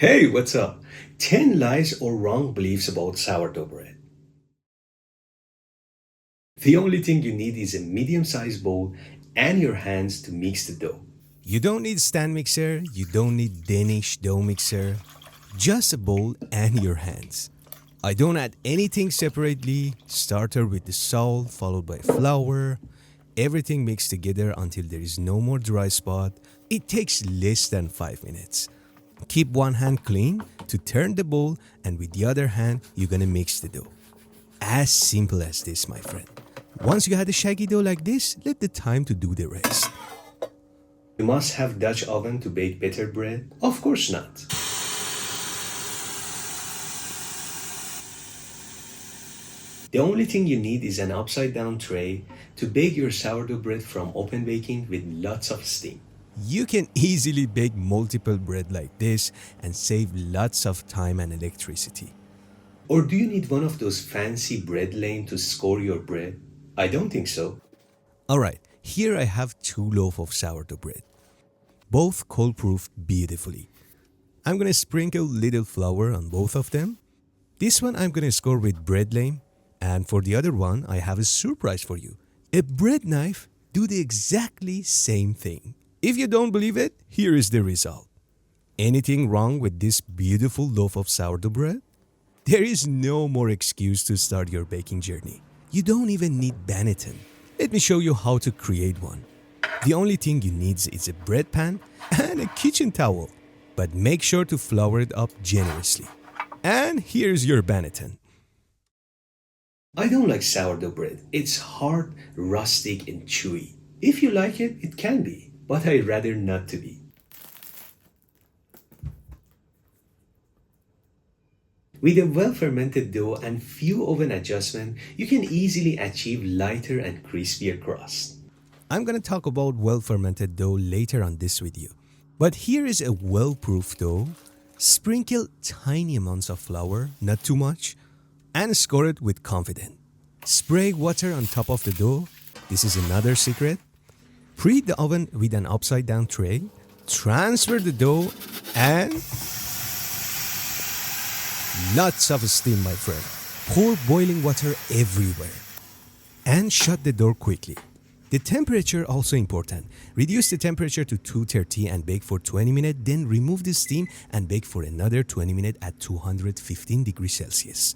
Hey, what's up? 10 lies or wrong beliefs about sourdough bread. The only thing you need is a medium sized bowl and your hands to mix the dough. You don't need stand mixer, you don't need Danish dough mixer, just a bowl and your hands. I don't add anything separately, starter with the salt followed by flour, everything mixed together until there is no more dry spot. It takes less than 5 minutes. Keep one hand clean to turn the bowl and with the other hand you're gonna mix the dough. As simple as this, my friend. Once you had a shaggy dough like this, let the time to do the rest. You must have Dutch oven to bake better bread? Of course not. The only thing you need is an upside down tray to bake your sourdough bread from open baking with lots of steam. You can easily bake multiple bread like this and save lots of time and electricity. Or do you need one of those fancy bread lane to score your bread? I don't think so. Alright, here I have 2 loaves of sourdough bread. Both cold-proofed beautifully. I'm gonna sprinkle little flour on both of them. This one I'm gonna score with bread lame, and for the other one I have a surprise for you. A bread knife do the exactly same thing. If you don't believe it, here is the result. Anything wrong with this beautiful loaf of sourdough bread? There is no more excuse to start your baking journey. You don't even need Banneton. Let me show you how to create one. The only thing you need is a bread pan and a kitchen towel, but make sure to flour it up generously. And here's your Banneton. I don't like sourdough bread. It's hard, rustic, and chewy. If you like it, it can be, but I'd rather not to be. With a well-fermented dough and few oven adjustments, you can easily achieve lighter and crispier crust. I'm gonna talk about well-fermented dough later on this video. But here is a well-proof dough. Sprinkle tiny amounts of flour, not too much, and score it with confidence. Spray water on top of the dough. This is another secret. Preheat the oven with an upside down tray. Transfer the dough and lots of steam, my friend. Pour boiling water everywhere. And shut the door quickly. The temperature also important. Reduce the temperature to 230 and bake for 20 minutes, then remove the steam and bake for another 20 minutes at 215 degrees Celsius.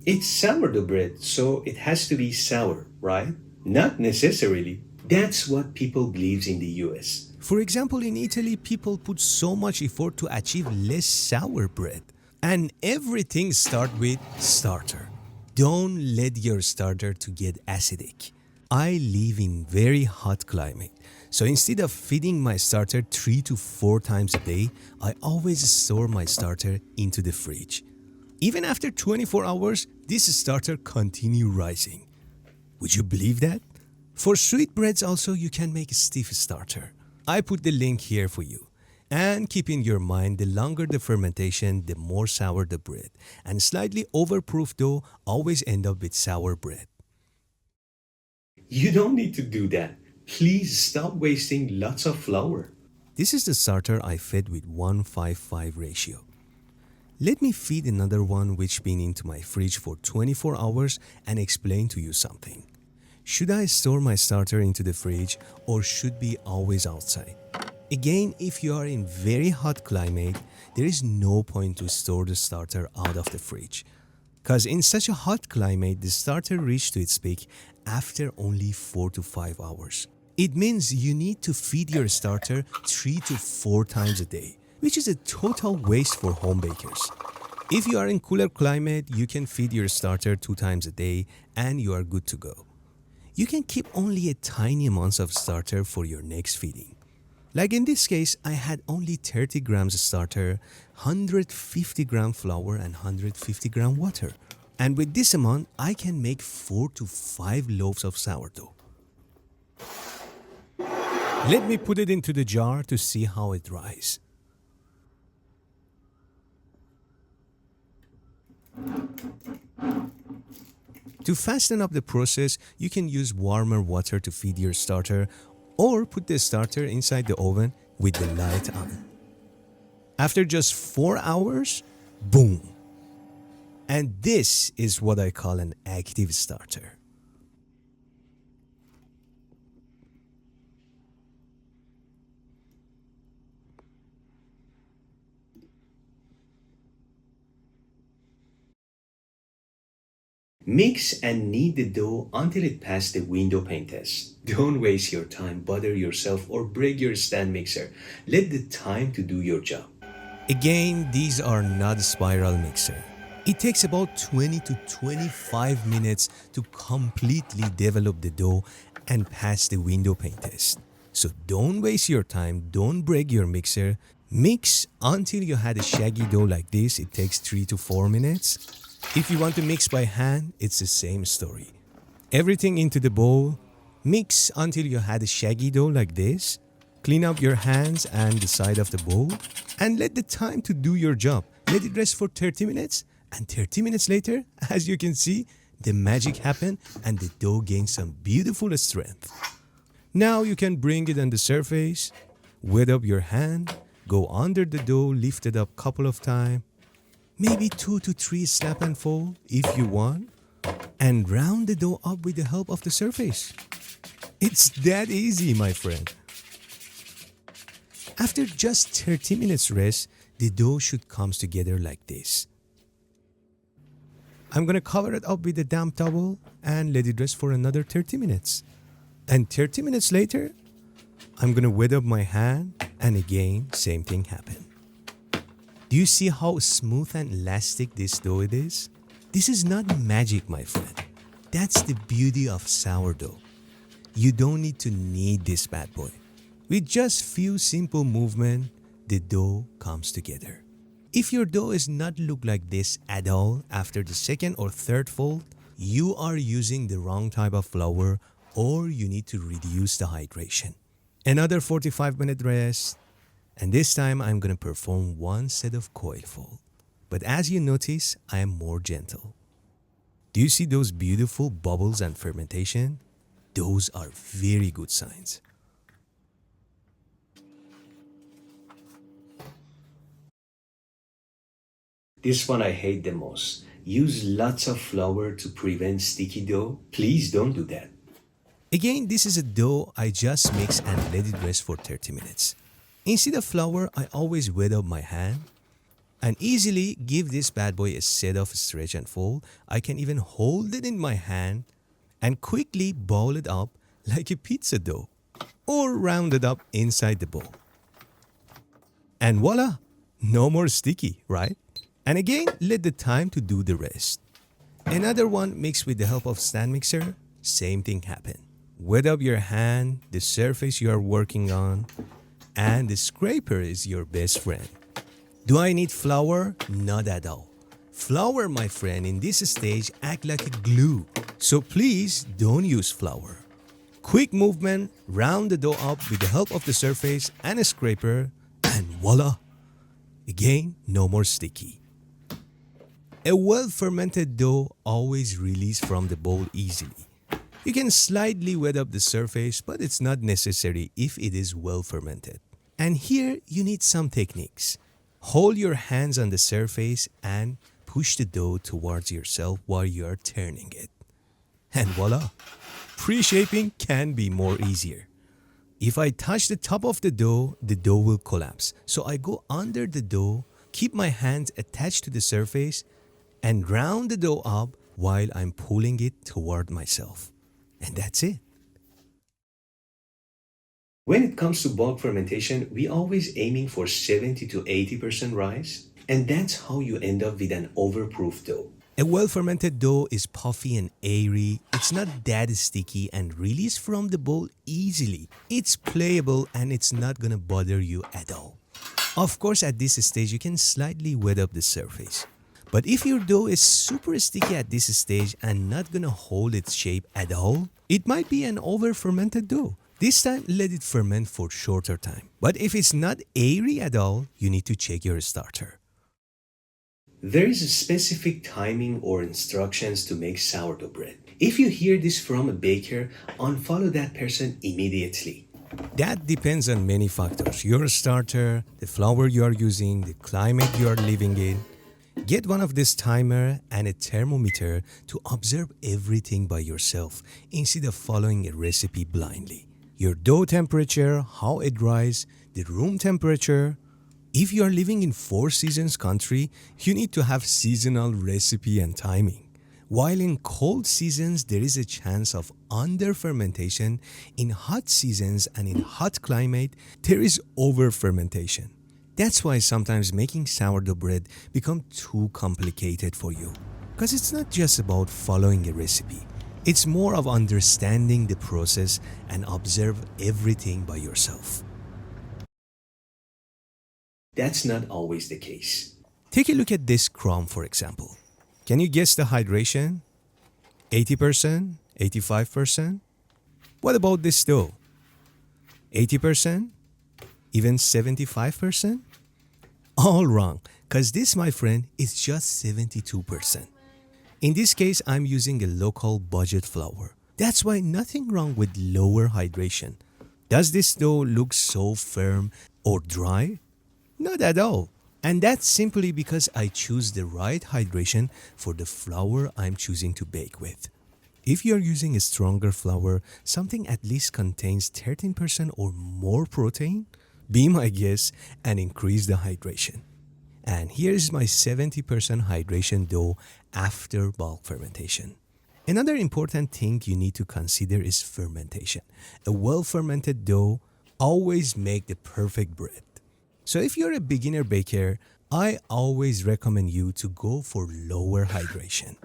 It's sourdough bread, so it has to be sour, right? Not necessarily. That's what people believe in the US. For example, in Italy, people put so much effort to achieve less sour bread. And everything starts with starter. Don't let your starter to get acidic. I live in very hot climate. So instead of feeding my starter 3 to 4 times a day, I always store my starter into the fridge. Even after 24 hours, this starter continue rising. Would you believe that? For sweetbreads also, you can make a stiff starter. I put the link here for you. And keep in your mind, the longer the fermentation, the more sour the bread. And slightly overproof dough always end up with sour bread. You don't need to do that. Please stop wasting lots of flour. This is the starter I fed with 1:5:5 ratio. Let me feed another one which been into my fridge for 24 hours and explain to you something. Should I store my starter into the fridge or should be always outside? Again, if you are in very hot climate, there is no point to store the starter out of the fridge. Cause in such a hot climate, the starter reaches to its peak after only 4 to 5 hours. It means you need to feed your starter 3 to 4 times a day, which is a total waste for home bakers. If you are in cooler climate, you can feed your starter 2 times a day and you are good to go. You can keep only a tiny amount of starter for your next feeding. Like in this case, I had only 30 grams starter, 150 gram flour and 150 gram water. And with this amount, I can make 4 to 5 loaves of sourdough. Let me put it into the jar to see how it dries. To fasten up the process, you can use warmer water to feed your starter or put the starter inside the oven with the light on. After just 4 hours, boom. And this is what I call an active starter. Mix and knead the dough until it passes the window pane test. Don't waste your time, bother yourself, or break your stand mixer. Let the time to do your job. Again, these are not spiral mixer. It takes about 20 to 25 minutes to completely develop the dough and pass the window pane test. So don't waste your time, don't break your mixer. Mix until you had a shaggy dough like this. It takes 3 to 4 minutes. If you want to mix by hand, it's the same story. Everything into the bowl, mix until you had a shaggy dough like this. Clean up your hands and the side of the bowl and let the time to do your job. Let it rest for 30 minutes and 30 minutes later, as you can see, the magic happened and the dough gained some beautiful strength. Now you can bring it on the surface, wet up your hand, go under the dough, lift it up couple of times, maybe 2 to 3 slap and fold if you want, and round the dough up with the help of the surface. It's that easy, my friend. After just 30 minutes rest, the dough should come together like this. I'm gonna cover it up with a damp towel and let it rest for another 30 minutes. And 30 minutes later, I'm gonna wet up my hand and again, same thing happened. Do you see how smooth and elastic this dough it is? This is not magic, my friend. That's the beauty of sourdough. You don't need to knead this bad boy. With just few simple movements, the dough comes together. If your dough is not look like this at all after the second or third fold, you are using the wrong type of flour or you need to reduce the hydration. Another 45-minute rest, and this time I'm gonna perform one set of coil fold. But as you notice, I am more gentle. Do you see those beautiful bubbles and fermentation? Those are very good signs. This one I hate the most. Use lots of flour to prevent sticky dough. Please don't do that. Again, this is a dough I just mix and let it rest for 30 minutes. Instead of flour, I always wet up my hand and easily give this bad boy a set of stretch and fold. I can even hold it in my hand and quickly ball it up like a pizza dough or round it up inside the bowl. And voila, no more sticky, right? And again, let the time to do the rest. Another one mixed with the help of stand mixer, same thing happened. Wet up your hand, the surface you are working on, and the scraper is your best friend. Do I need flour? Not at all. Flour, my friend, in this stage act like a glue. So please don't use flour. Quick movement, round the dough up with the help of the surface and a scraper, and voila! Again, no more sticky. A well-fermented dough always releases from the bowl easily. You can slightly wet up the surface, but it's not necessary if it is well-fermented. And here you need some techniques. Hold your hands on the surface and push the dough towards yourself while you are turning it. And voila! Pre-shaping can be more easier. If I touch the top of the dough will collapse. So I go under the dough, keep my hands attached to the surface, and round the dough up while I'm pulling it toward myself. And that's it. When it comes to bulk fermentation, we always aiming for 70 to 80% rise, and that's how you end up with an overproof dough. A well-fermented dough is puffy and airy. It's not that sticky and release from the bowl easily. It's playable and it's not gonna bother you at all. Of course, at this stage, you can slightly wet up the surface. But if your dough is super sticky at this stage and not gonna hold its shape at all, it might be an over-fermented dough. This time, let it ferment for shorter time. But if it's not airy at all, you need to check your starter. There is a specific timing or instructions to make sourdough bread. If you hear this from a baker, unfollow that person immediately. That depends on many factors: your starter, the flour you are using, the climate you are living in. Get one of this timer and a thermometer to observe everything by yourself instead of following a recipe blindly. Your dough temperature, how it dries, the room temperature. If you are living in four seasons country, you need to have seasonal recipe and timing. While in cold seasons there is a chance of under fermentation, in hot seasons and in hot climate there is over fermentation. That's why sometimes making sourdough bread become too complicated for you. Because it's not just about following a recipe. It's more of understanding the process and observe everything by yourself. That's not always the case. Take a look at this crumb for example. Can you guess the hydration? 80%? 85%? What about this dough? 80%? Even 75%? All wrong, because this, my friend, is just 72%. In this case, I'm using a local budget flour. That's why nothing wrong with lower hydration. Does this dough look so firm or dry? Not at all. And that's simply because I choose the right hydration for the flour I'm choosing to bake with. If you're using a stronger flour, something at least contains 13% or more protein, be my guest and increase the hydration. And here's my 70% hydration dough after bulk fermentation. Another important thing you need to consider is fermentation. A well-fermented dough always makes the perfect bread. So if you're a beginner baker, I always recommend you to go for lower hydration.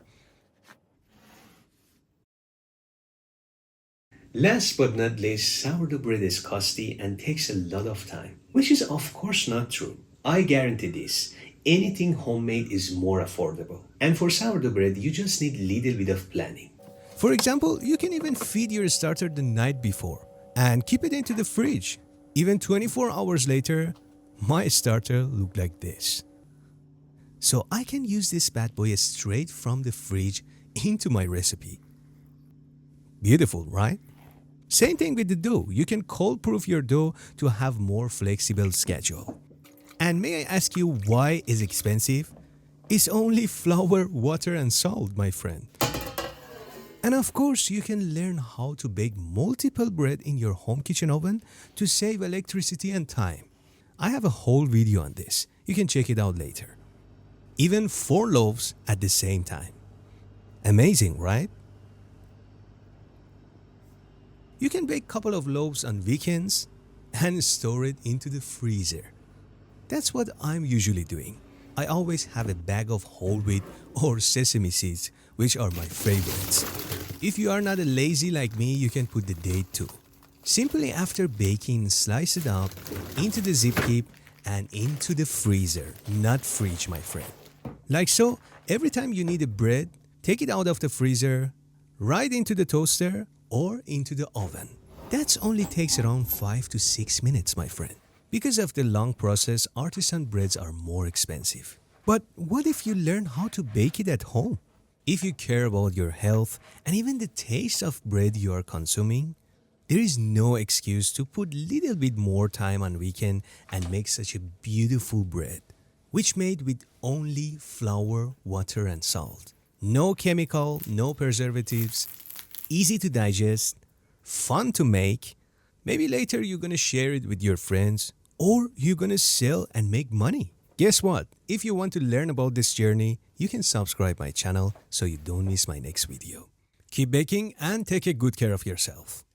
Last but not least, sourdough bread is costly and takes a lot of time, which is of course not true. I guarantee this. Anything homemade is more affordable. And for sourdough bread, you just need little bit of planning. For example, you can even feed your starter the night before and keep it into the fridge. Even 24 hours later, my starter looked like this. So I can use this bad boy straight from the fridge into my recipe. Beautiful, right? Same thing with the dough. You can cold proof your dough to have more flexible schedule. And may I ask you why it's expensive? It's only flour, water and salt, my friend. And of course, you can learn how to bake multiple bread in your home kitchen oven to save electricity and time. I have a whole video on this. You can check it out later. Even 4 loaves at the same time. Amazing, right? You can bake a couple of loaves on weekends and store it into the freezer. That's what I'm usually doing. I always have a bag of whole wheat or sesame seeds, which are my favorites. If you are not a lazy like me, you can put the date too. Simply after baking, slice it out into the zip keep and into the freezer, not fridge, my friend. Like so, every time you need a bread, take it out of the freezer, right into the toaster or into the oven. That only takes around 5 to 6 minutes, my friend. Because of the long process, artisan breads are more expensive. But what if you learn how to bake it at home? If you care about your health and even the taste of bread you are consuming, there is no excuse to put little bit more time on weekend and make such a beautiful bread, which made with only flour, water and salt. No chemical, no preservatives, easy to digest, fun to make. Maybe later you're gonna share it with your friends or you're gonna sell and make money. Guess what? If you want to learn about this journey, you can subscribe my channel so you don't miss my next video. Keep baking and take a good care of yourself.